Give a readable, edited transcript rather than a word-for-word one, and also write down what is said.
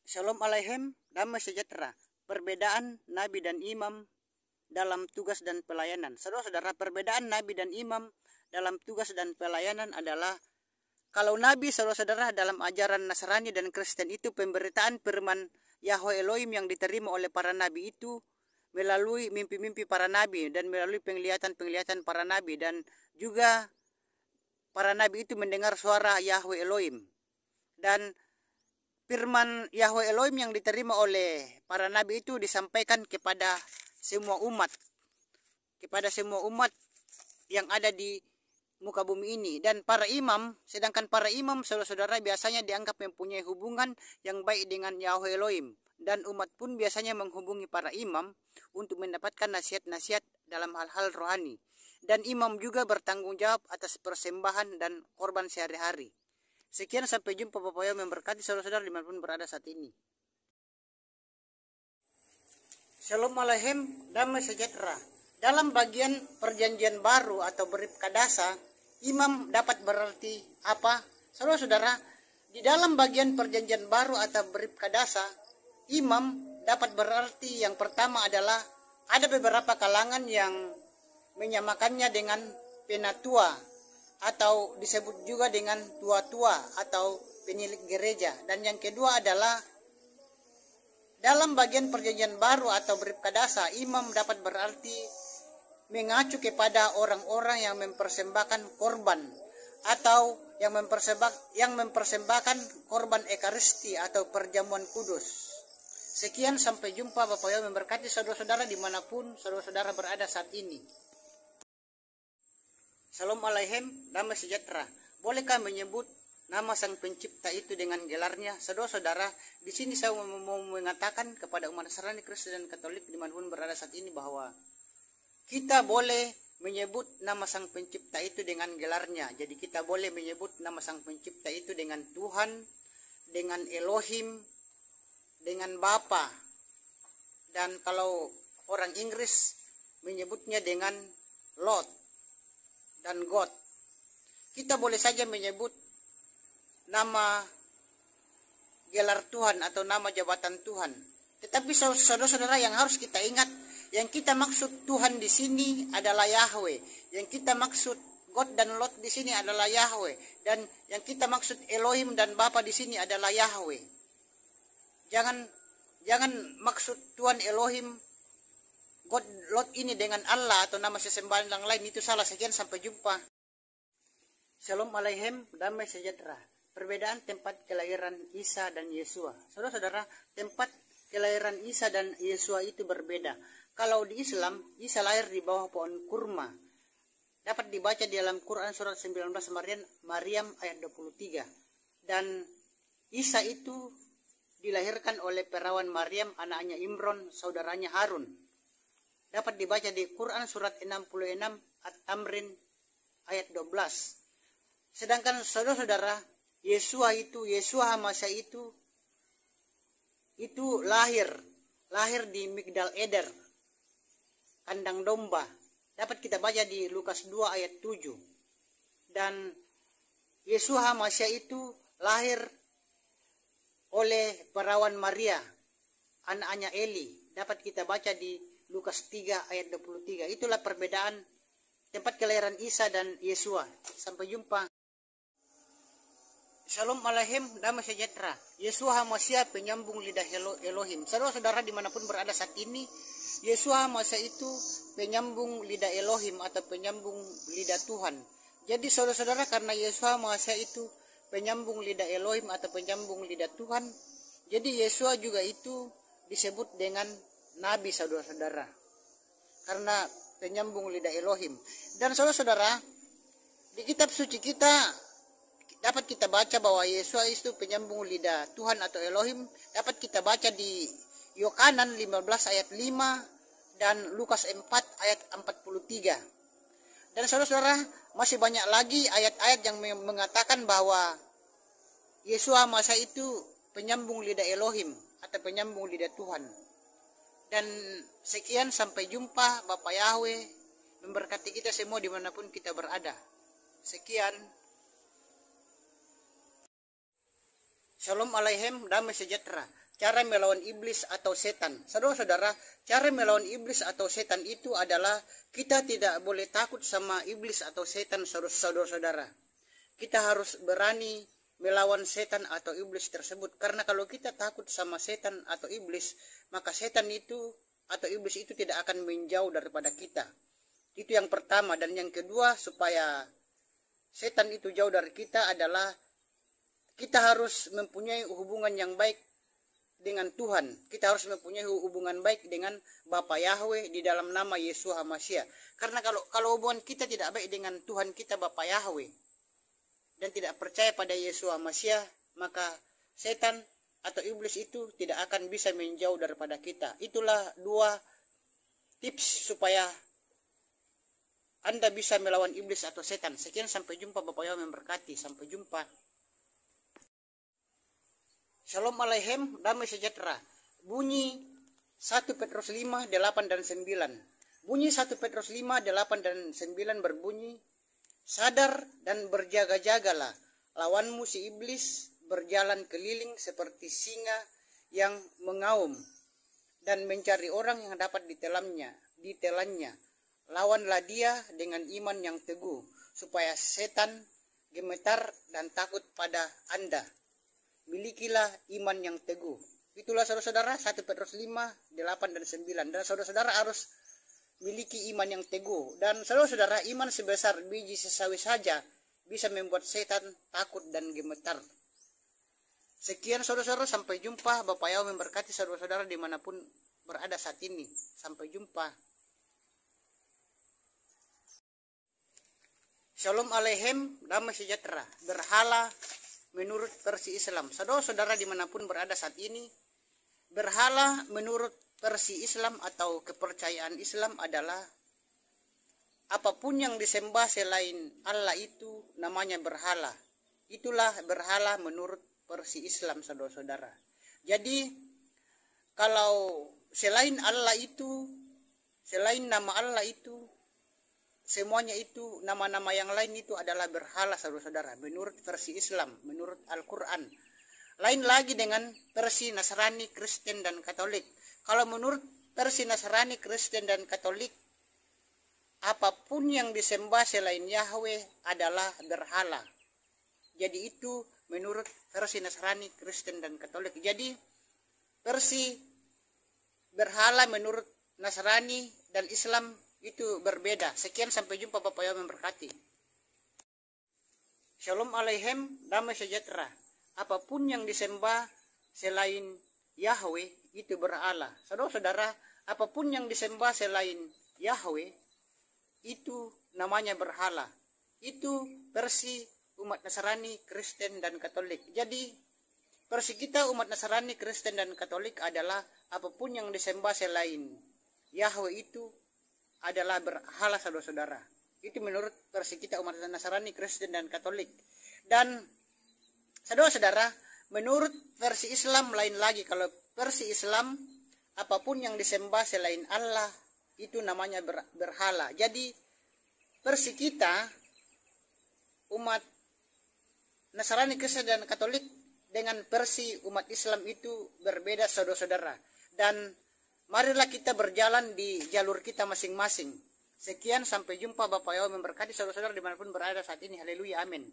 Shalom Aleichem, damai sejahtera. Perbedaan Nabi dan Imam dalam tugas dan pelayanan. Saudara-saudara, perbedaan Nabi dan Imam dalam tugas dan pelayanan adalah kalau Nabi, saudara-saudara, dalam ajaran Nasrani dan Kristen itu pemberitaan firman Yahweh Elohim yang diterima oleh para Nabi itu melalui mimpi-mimpi para Nabi dan melalui penglihatan-penglihatan para Nabi, dan juga para Nabi itu mendengar suara Yahweh Elohim. Dan firman Yahweh Elohim yang diterima oleh para nabi itu disampaikan kepada semua umat yang ada di muka bumi ini. Dan sedangkan para imam, saudara-saudara, biasanya dianggap mempunyai hubungan yang baik dengan Yahweh Elohim, dan umat pun biasanya menghubungi para imam untuk mendapatkan nasihat-nasihat dalam hal-hal rohani. Dan imam juga bertanggung jawab atas persembahan dan korban sehari-hari. Sekian, sampai jumpa. Bapak yang memberkati saudara-saudara dimanapun berada saat ini. Shalom Aleichem, damai sejahtera. Dalam bagian perjanjian baru atau Berip Kadasa, imam dapat berarti apa? Saudara-saudara, di dalam bagian perjanjian baru atau Berip Kadasa, imam dapat berarti yang pertama adalah ada beberapa kalangan yang menyamakannya dengan penatua, atau disebut juga dengan tua-tua atau penilik gereja. Dan yang kedua adalah dalam bagian perjanjian baru atau Berip Kadasa, imam dapat berarti mengacu kepada orang-orang yang mempersembahkan korban atau yang mempersembahkan korban ekaristi atau perjamuan kudus. Sekian, sampai jumpa. Bapak yang memberkati saudara-saudara dimanapun saudara-saudara berada saat ini. Shalom Aleichem, damai sejahtera. Bolehkah menyebut nama Sang Pencipta itu dengan gelarnya? Saudara-saudara, di sini saya mau mengatakan kepada umat Nasrani, Kristen, dan Katolik dimanapun berada saat ini bahwa kita boleh menyebut nama Sang Pencipta itu dengan gelarnya. Jadi kita boleh menyebut nama Sang Pencipta itu dengan Tuhan, dengan Elohim, dengan Bapa. Dan kalau orang Inggris menyebutnya dengan Lord dan God. Kita boleh saja menyebut nama gelar Tuhan atau nama jabatan Tuhan. Tetapi saudara-saudara, yang harus kita ingat, yang kita maksud Tuhan di sini adalah Yahweh. Yang kita maksud God dan Lord di sini adalah Yahweh. Dan yang kita maksud Elohim dan Bapa di sini adalah Yahweh. Jangan maksud Tuhan Elohim, God, Lord ini dengan Allah atau nama sesembahan yang lain, itu salah. Sekian, sampai jumpa. Shalom Aleichem, damai sejahtera. Perbedaan tempat kelahiran Isa dan Yesua. Saudara-saudara, tempat kelahiran Isa dan Yesua itu berbeda. Kalau di Islam, Isa lahir di bawah pohon kurma. Dapat dibaca di dalam Quran surat 19 Maryam ayat 23. Dan Isa itu dilahirkan oleh perawan Maryam, anaknya Imron, saudaranya Harun. Dapat dibaca di Quran surat 66 At-Tamrin ayat 12. Sedangkan saudara-saudara, Yesua Hamasya itu lahir di Migdal Eder, kandang domba. Dapat kita baca di Lukas 2 ayat 7. Dan Yesua Hamasya itu lahir oleh perawan Maria, anaknya Eli. Dapat kita baca di Lukas 3 ayat 23. Itulah perbedaan tempat kelahiran Isa dan Yesua. Sampai jumpa. Shalom Aleichem, damai sejahtera. Yesua Hamasya, penyambung lidah Elohim. Saudara-saudara dimanapun berada saat ini, Yesua Hamasya itu penyambung lidah Elohim atau penyambung lidah Tuhan. Jadi saudara-saudara, karena Yesua Hamasya itu penyambung lidah Elohim atau penyambung lidah Tuhan, jadi Yesua juga itu disebut dengan Nabi, saudara-saudara, karena penyambung lidah Elohim. Dan saudara-saudara, di kitab suci kita dapat kita baca bahwa Yesus itu penyambung lidah Tuhan atau Elohim. Dapat kita baca di Yohanan 15 ayat 5 dan Lukas 4 ayat 43. Dan saudara-saudara, masih banyak lagi ayat-ayat yang mengatakan bahwa Yesus masa itu penyambung lidah Elohim atau penyambung lidah Tuhan. Dan sekian, sampai jumpa. Bapak Yahweh memberkati kita semua dimanapun kita berada. Sekian. Shalom Aleichem, damai sejahtera. cara melawan iblis atau setan. Saudara-saudara, cara melawan iblis atau setan itu adalah kita tidak boleh takut sama iblis atau setan, saudara-saudara. Kita harus berani melawan setan atau iblis tersebut. Karena kalau kita takut sama setan atau iblis, maka setan itu atau iblis itu tidak akan menjauh daripada kita. Itu yang pertama. Dan yang kedua, supaya setan itu jauh dari kita adalah kita harus mempunyai hubungan yang baik dengan Tuhan. Kita harus mempunyai hubungan baik dengan Bapa Yahweh di dalam nama Yesus HaMashiach. Karena kalau hubungan kita tidak baik dengan Tuhan kita Bapa Yahweh dan tidak percaya pada Yesus HaMashiach, maka setan atau iblis itu tidak akan bisa menjauh daripada kita. Itulah dua tips supaya Anda bisa melawan iblis atau setan. Sekian, sampai jumpa. Bapak Yahweh memberkati. Sampai jumpa. Shalom Aleichem, damai sejahtera. Bunyi 1 Petrus 5, 8 dan 9. Bunyi 1 Petrus 5, 8 dan 9 berbunyi, sadar dan berjaga-jagalah, lawanmu si iblis berjalan keliling seperti singa yang mengaum dan mencari orang yang dapat ditelannya. Lawanlah dia dengan iman yang teguh, supaya setan gemetar dan takut pada Anda. Milikilah iman yang teguh. Itulah saudara-saudara 1 Petrus 5, 8 dan 9. Dan saudara-saudara harus miliki iman yang teguh. Dan saudara-saudara, iman sebesar biji sesawi saja bisa membuat setan takut dan gemetar. Sekian saudara-saudara, sampai jumpa. Bapak Yahweh memberkati saudara-saudara dimanapun berada saat ini. Sampai jumpa. Shalom Aleichem, damai sejahtera. Berhala menurut versi Islam. Saudara-saudara dimanapun berada saat ini, berhala menurut versi Islam atau kepercayaan Islam adalah apapun yang disembah selain Allah itu namanya berhala. Itulah berhala menurut versi Islam, saudara-saudara. Jadi kalau selain Allah itu, selain nama Allah itu, semuanya itu, nama-nama yang lain itu adalah berhala, saudara-saudara, menurut versi Islam, menurut Al-Quran. Lain lagi dengan versi Nasrani, Kristen, dan Katolik. Kalau menurut versi Nasrani, Kristen, dan Katolik, apapun yang disembah selain Yahweh adalah berhala. Jadi itu menurut versi Nasrani, Kristen, dan Katolik. Jadi versi berhala menurut Nasrani dan Islam itu berbeda. Sekian, sampai jumpa. Bapak Yahweh memberkati. Shalom Aleichem, damai sejahtera. Apapun yang disembah selain Yahweh itu berhala. Saudara-saudara, apapun yang disembah selain Yahweh itu namanya berhala. Itu versi umat Nasrani, Kristen, dan Katolik. Jadi versi kita umat Nasrani, Kristen, dan Katolik adalah apapun yang disembah selain Yahweh itu adalah berhala, saudara-saudara. Itu menurut versi kita umat Nasrani, Kristen, dan Katolik. Dan saudara-saudara, menurut versi Islam lain lagi. Kalau versi Islam, apapun yang disembah selain Allah itu namanya berhala. Jadi versi kita umat Nasrani, Kristen, dan Katolik dengan versi umat Islam itu berbeda, saudara-saudara. Dan marilah kita berjalan di jalur kita masing-masing. Sekian, sampai jumpa. Bapak Yahweh memberkati saudara-saudara dimanapun berada saat ini. Haleluya, amin.